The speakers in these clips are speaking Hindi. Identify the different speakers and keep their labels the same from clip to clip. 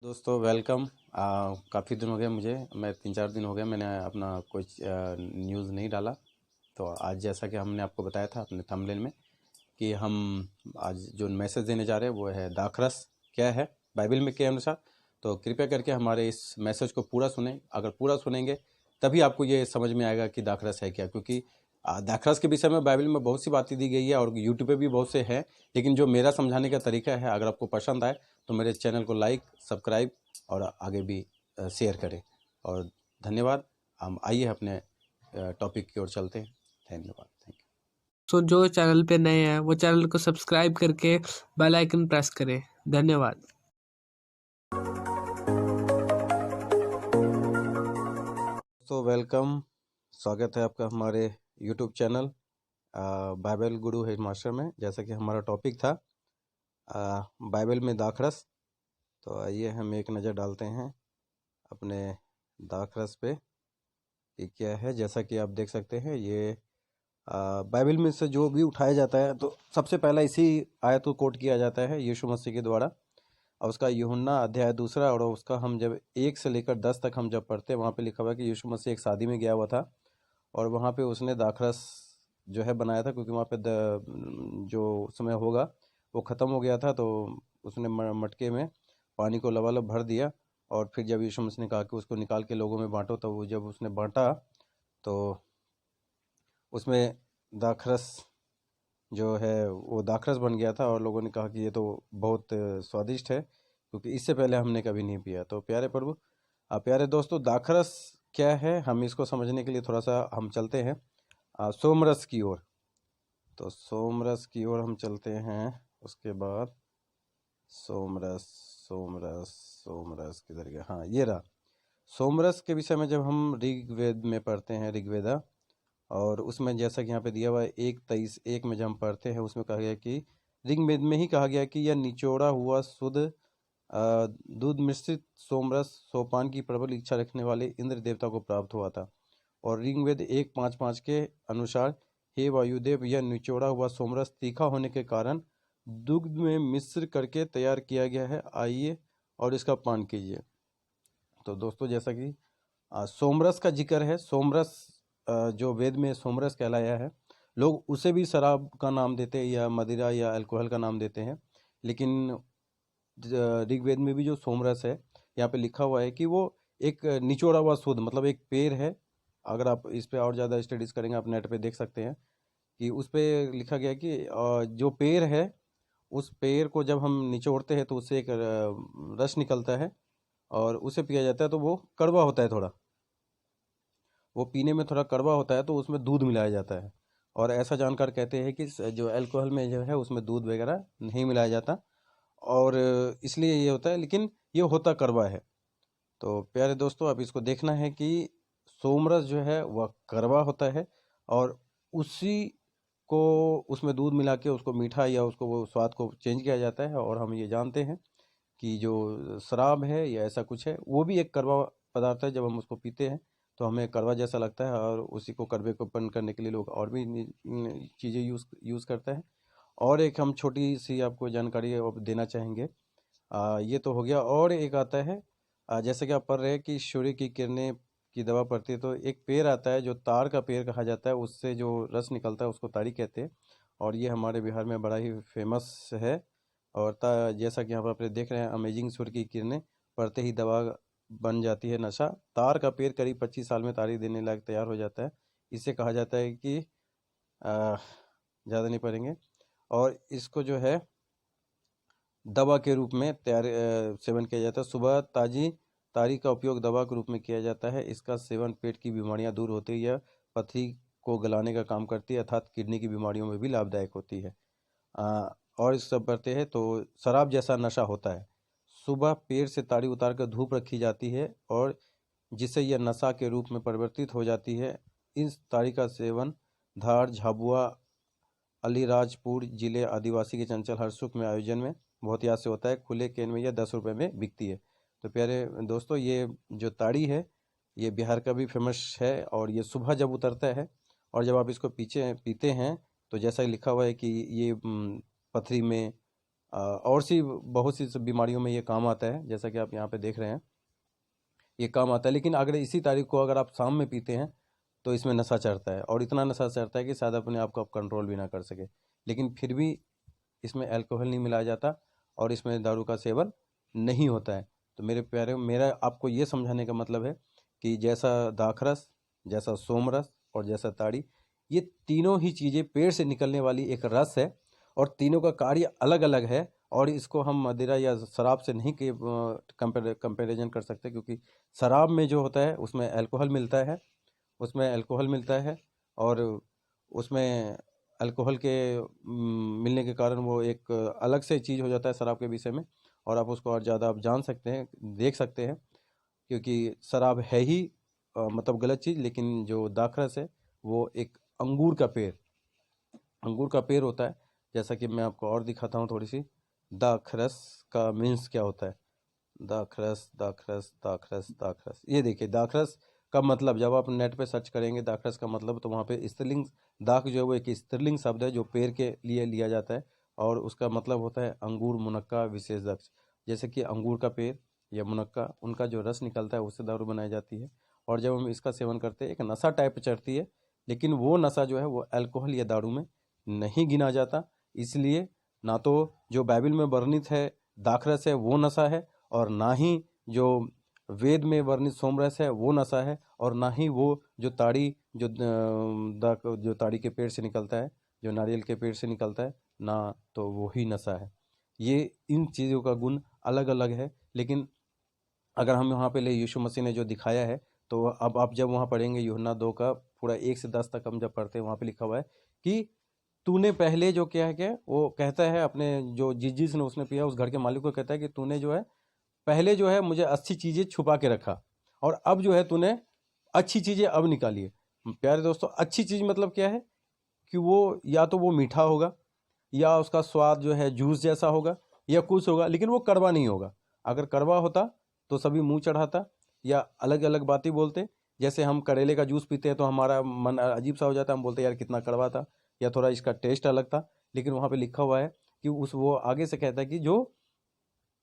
Speaker 1: दोस्तों वेलकम। काफ़ी दिन हो गए मुझे, मैं 3-4 दिन हो गए मैंने अपना कोई न्यूज़ नहीं डाला। तो आज जैसा कि हमने आपको बताया था अपने थंबनेल में कि हम आज जो मैसेज देने जा रहे हैं वो है दाखरस क्या है बाइबल में के अनुसार। तो कृपया करके हमारे इस मैसेज को पूरा सुनें। अगर पूरा सुनेंगे तभी आपको ये समझ में आएगा कि दाखरस है क्या, क्योंकि दाखरस के विषय में बाइबल में बहुत सी बातें दी गई है और यूट्यूब पे भी बहुत से हैं। लेकिन जो मेरा समझाने का तरीका है, अगर आपको पसंद आए तो मेरे चैनल को लाइक, सब्सक्राइब और आगे भी शेयर करें। और धन्यवाद। हम आइए अपने टॉपिक की ओर चलते हैं। धन्यवाद। Thank you.
Speaker 2: सो जो चैनल पे नए हैं वो चैनल को सब्सक्राइब करके बेल आइकन प्रेस करें। धन्यवाद।
Speaker 1: तो वेलकम, स्वागत है आपका हमारे यूट्यूब चैनल बाइबल गुरु हेड मास्टर में। जैसा कि हमारा टॉपिक था बाइबल में दाखरस। तो आइए हम एक नज़र डालते हैं अपने दाखरस पे कि क्या है। जैसा कि आप देख सकते हैं ये बाइबल में से जो भी उठाया जाता है तो सबसे पहला इसी आयत को कोट किया जाता है यीशु मसीह के द्वारा। और उसका यूहन्ना अध्याय 2 और उसका हम जब 1 से लेकर 10 तक हम जब पढ़ते हैं, वहाँ पे लिखा हुआ है कि यीशु मसीह एक शादी में गया हुआ था और वहाँ पे उसने दाखरस जो है बनाया था, क्योंकि वहाँ पे जो समय होगा वो ख़त्म हो गया था। तो उसने मटके में पानी को लबालब भर दिया और फिर जब यीशु मसीह ने कहा कि उसको निकाल के लोगों में बांटो, तो वो जब उसने बांटा तो उसमें दाखरस जो है वो दाखरस बन गया था और लोगों ने कहा कि ये तो बहुत स्वादिष्ट है, क्योंकि इससे पहले हमने कभी नहीं पिया। तो प्यारे प्रभु, प्यारे दोस्तों, दाखरस क्या है हम इसको समझने के लिए थोड़ा सा हम चलते हैं सोमरस की ओर। तो सोमरस की ओर हम चलते हैं। उसके बाद सोमरस सोमरस सोमरस किधर गया? हाँ, ये रहा। सोमरस के विषय में जब हम ऋग्वेद में पढ़ते हैं, ऋग्वेदा, और उसमें जैसा कि यहाँ पे दिया हुआ है 1:23 में जब हम पढ़ते हैं उसमें कहा गया कि ऋग्वेद में ही कहा गया कि यह निचोड़ा हुआ शुद्ध दूध मिश्रित सोमरस सोपान की प्रबल इच्छा रखने वाले इंद्र देवता को प्राप्त हुआ था। और ऋग्वेद 1:5-5 के अनुसार, हे वायुदेव, यह निचोड़ा हुआ सोमरस तीखा होने के कारण दुग्ध में मिश्र करके तैयार किया गया है। आइए और इसका पान कीजिए। तो दोस्तों, जैसा कि सोमरस का जिक्र है, सोमरस जो वेद में सोमरस कहलाया है, लोग उसे भी शराब का नाम देते हैं या मदिरा या अल्कोहल का नाम देते हैं। लेकिन ऋग्वेद में भी जो सोमरस है, यहाँ पे लिखा हुआ है कि वो एक निचोड़ा हुआ शुद्ध, मतलब एक पेड़ है। अगर आप इस पे और ज़्यादा स्टडीज़ करेंगे, आप नेट पे देख सकते हैं कि उस पे लिखा गया है कि जो पेड़ है, उस पेड़ को जब हम निचोड़ते हैं तो उससे एक रस निकलता है और उसे पिया जाता है। तो वो कड़वा होता है थोड़ा, वो पीने में थोड़ा कड़वा होता है, तो उसमें दूध मिलाया जाता है। और ऐसा जानकार कहते हैं कि जो अल्कोहल में जो है उसमें दूध वगैरह नहीं मिलाया जाता, और इसलिए ये होता है, लेकिन ये होता कड़वा है। तो प्यारे दोस्तों, अब इसको देखना है कि सोमरस जो है वह कड़वा होता है और उसी को उसमें दूध मिला के उसको मीठा या उसको वो स्वाद को चेंज किया जाता है। और हम ये जानते हैं कि जो शराब है या ऐसा कुछ है, वो भी एक कड़वा पदार्थ है। जब हम उसको पीते हैं तो हमें कड़वा जैसा लगता है, और उसी को कड़वे को बंद करने के लिए लोग और भी चीज़ें यूज़ करते हैं। और एक हम छोटी सी आपको जानकारी अब देना चाहेंगे। ये तो हो गया। और एक आता है, जैसे कि आप पढ़ रहे हैं कि सूर्य की किरणें की दवा पड़ती है, तो एक पेड़ आता है जो ताड़ का पेड़ कहा जाता है, उससे जो रस निकलता है उसको ताड़ी कहते हैं। और ये हमारे बिहार में बड़ा ही फेमस है। और जैसा कि यहाँ पर आप देख रहे हैं, अमेजिंग सूर्य की किरणें पड़ते ही दवा बन जाती है नशा। तार का पेड़ करीब 25 साल में ताड़ी देने लायक तैयार हो जाता है। इसे कहा जाता है कि ज़्यादा नहीं पढ़ेंगे। और इसको जो है दवा के रूप में सेवन किया जाता है। सुबह ताजी तारी का उपयोग दवा के रूप में किया जाता है। इसका सेवन पेट की बीमारियां दूर होती है, यह पथरी को गलाने का काम करती है, अर्थात किडनी की बीमारियों में भी लाभदायक होती है। और इस सब बढ़ते हैं तो शराब जैसा नशा होता है। सुबह पेड़ से ताड़ी उतार कर धूप रखी जाती है और जिससे यह नशा के रूप में परिवर्तित हो जाती है। इस ताड़ी का सेवन धार, झाबुआ, अलीराजपुर जिले आदिवासी के चंचल हरसुख में आयोजन में बहुत याद से होता है। खुले कैन में यह 10 रुपये में बिकती है। तो प्यारे दोस्तों, ये जो ताड़ी है ये बिहार का भी फेमस है। और ये सुबह जब उतरता है और जब आप इसको पीछे पीते हैं तो जैसा ही लिखा हुआ है कि ये पथरी में और सी बहुत सी बीमारियों में ये काम आता है, जैसा कि आप यहाँ पे देख रहे हैं ये काम आता है। लेकिन अगर इसी तारीख को अगर आप शाम में पीते हैं तो इसमें नशा चढ़ता है, और इतना नशा चढ़ता है कि शायद अपने आप को आप कंट्रोल भी ना कर सके। लेकिन फिर भी इसमें अल्कोहल नहीं मिलाया जाता और इसमें दारू का सेवन नहीं होता है। तो मेरे प्यारे, मेरा आपको ये समझाने का मतलब है कि जैसा दाखरस, जैसा सोमरस और जैसा ताड़ी, ये तीनों ही चीज़ें पेड़ से निकलने वाली एक रस है और तीनों का कार्य अलग अलग है। और इसको हम मदिरा या शराब से नहीं के कंपेरिजन कर सकते, क्योंकि शराब में जो होता है उसमें अल्कोहल मिलता है, और उसमें अल्कोहल के मिलने के कारण वो एक अलग से चीज़ हो जाता है शराब के विषय में। और आप उसको और ज़्यादा आप जान सकते हैं, देख सकते हैं, क्योंकि शराब है ही मतलब गलत चीज़। लेकिन जो दाखरस है वो एक अंगूर का पेड़ होता है। जैसा कि मैं आपको और दिखाता हूँ थोड़ी सी, दाखरस का मीन्स क्या होता है। दाखरस दाखरस दाखरस दाखरस, ये देखिए दाखरस का मतलब, जब आप नेट पे सर्च करेंगे दाखरस का मतलब, तो वहाँ पे स्त्रीलिंग, दाख जो है वो एक स्त्रीलिंग शब्द है जो पेड़ के लिए लिया जाता है, और उसका मतलब होता है अंगूर मुनक्का विशेष दक्ष। जैसे कि अंगूर का पेड़ या मुनक्का, उनका जो रस निकलता है उससे दारू बनाई जाती है। और जब हम इसका सेवन करते हैं एक नशा टाइप चढ़ती है, लेकिन वो नशा जो है वो अल्कोहल या दारू में नहीं गिना जाता। इसलिए ना तो जो बाइबल में वर्णित है दाखरस है वो नशा है, और ना ही जो वेद में वर्णित सोमरस है वो नशा है, और ना ही वो जो ताड़ी जो ताड़ी के पेड़ से निकलता है, जो नारियल के पेड़ से निकलता है, ना तो वो ही नशा है। ये इन चीज़ों का गुण अलग अलग है। लेकिन अगर हम वहाँ पे ले यीशु मसीह ने जो दिखाया है, तो अब आप जब वहाँ पढ़ेंगे यूहन्ना 2 का पूरा 1 से 10 तक हम जब पढ़ते हैं, वहाँ पे लिखा हुआ है कि तूने पहले जो किया है, क्या वो कहता है अपने जो जिस ने उसने पिया उस घर के मालिक को कहता है कि तूने जो है पहले जो है मुझे अच्छी चीज़ें छुपा के रखा, और अब जो है तूने अच्छी चीज़ें अब निकाली है। प्यारे दोस्तों, अच्छी चीज़ मतलब क्या है कि वो या तो वो मीठा होगा, या उसका स्वाद जो है जूस जैसा होगा, या कुछ होगा, लेकिन वो कड़वा नहीं होगा। अगर कड़वा होता तो सभी मुंह चढ़ाता या अलग अलग बातें बोलते। जैसे हम करेले का जूस पीते हैं तो हमारा मन अजीब सा हो जाता है, हम बोलते हैं यार कितना कड़वा था, या थोड़ा इसका टेस्ट अलग था। लेकिन वहाँ पे लिखा हुआ है कि उस वो आगे से कहता है कि जो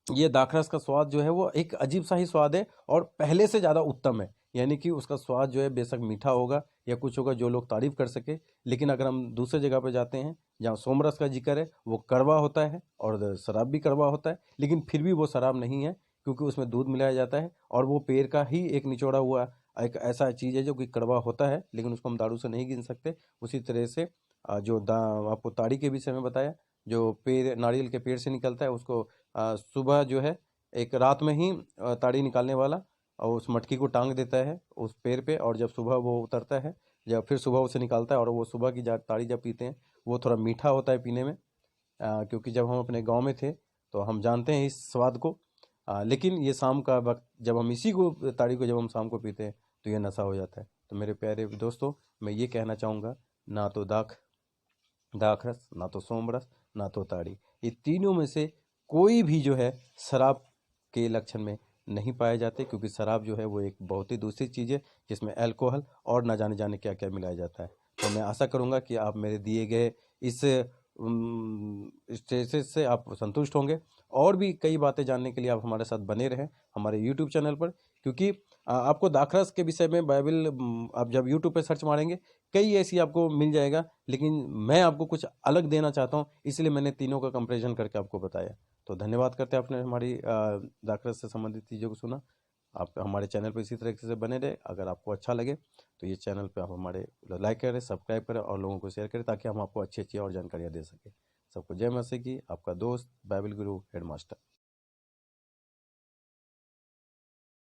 Speaker 1: ये दाखरस का स्वाद जो है वो एक अजीब सा ही स्वाद है और पहले से ज़्यादा उत्तम है। यानी कि उसका स्वाद जो है बेशक मीठा होगा या कुछ होगा जो लोग तारीफ कर सके। लेकिन अगर हम दूसरे जगह पे जाते हैं जहाँ सोमरस का जिक्र है, वो कड़वा होता है और शराब भी कड़वा होता है, लेकिन फिर भी वो शराब नहीं है, क्योंकि उसमें दूध मिलाया जाता है और वो पेड़ का ही एक निचोड़ा हुआ एक ऐसा चीज़ है जो कि कड़वा होता है, लेकिन उसको हम दारू से नहीं गिन सकते। उसी तरह से जो आपको ताड़ी के विषय में बताया, जो पेड़ नारियल के पेड़ से निकलता है उसको सुबह जो है एक रात में ही ताड़ी निकालने वाला और उस मटकी को टांग देता है उस पेड़ पे, और जब सुबह वो उतरता है, जब फिर सुबह उसे निकालता है, और वो सुबह की ताड़ी जब पीते हैं वो थोड़ा मीठा होता है पीने में। क्योंकि जब हम अपने गांव में थे तो हम जानते हैं इस स्वाद को। लेकिन ये शाम का वक्त जब हम इसी को ताड़ी को जब हम शाम को पीते हैं तो ये नशा हो जाता है। तो मेरे प्यारे दोस्तों, मैं ये कहना चाहूँगा, ना तो दाखरस, ना तो सोमरस, ना तो ताड़ी, ये तीनों में से कोई भी जो है शराब के लक्षण में नहीं पाए जाते, क्योंकि शराब जो है वो एक बहुत ही दूसरी चीज़ है जिसमें अल्कोहल और ना जाने जाने क्या क्या मिलाया जाता है। तो मैं आशा करूँगा कि आप मेरे दिए गए इस स्टेटस से आप संतुष्ट होंगे, और भी कई बातें जानने के लिए आप हमारे साथ बने रहें हमारे यूट्यूब चैनल पर। क्योंकि आपको दाखरस के विषय में बाइबल आप जब यूट्यूब पे सर्च मारेंगे कई ऐसी आपको मिल जाएगा, लेकिन मैं आपको कुछ अलग देना चाहता हूँ, इसलिए मैंने तीनों का कंपैरिजन करके आपको बताया। तो धन्यवाद करते हैं आपने हमारी दाखरस से संबंधित चीज़ों को सुना। आप हमारे चैनल पर इसी तरीके से बने रहे। अगर आपको अच्छा लगे तो ये चैनल पे आप हमारे लाइक करें, सब्सक्राइब करें और लोगों को शेयर करें, ताकि हम आपको अच्छी अच्छी और जानकारियाँ दे सकें। सबको जय मसीह की। आपका दोस्त बाइबल गुरु हेडमास्टर।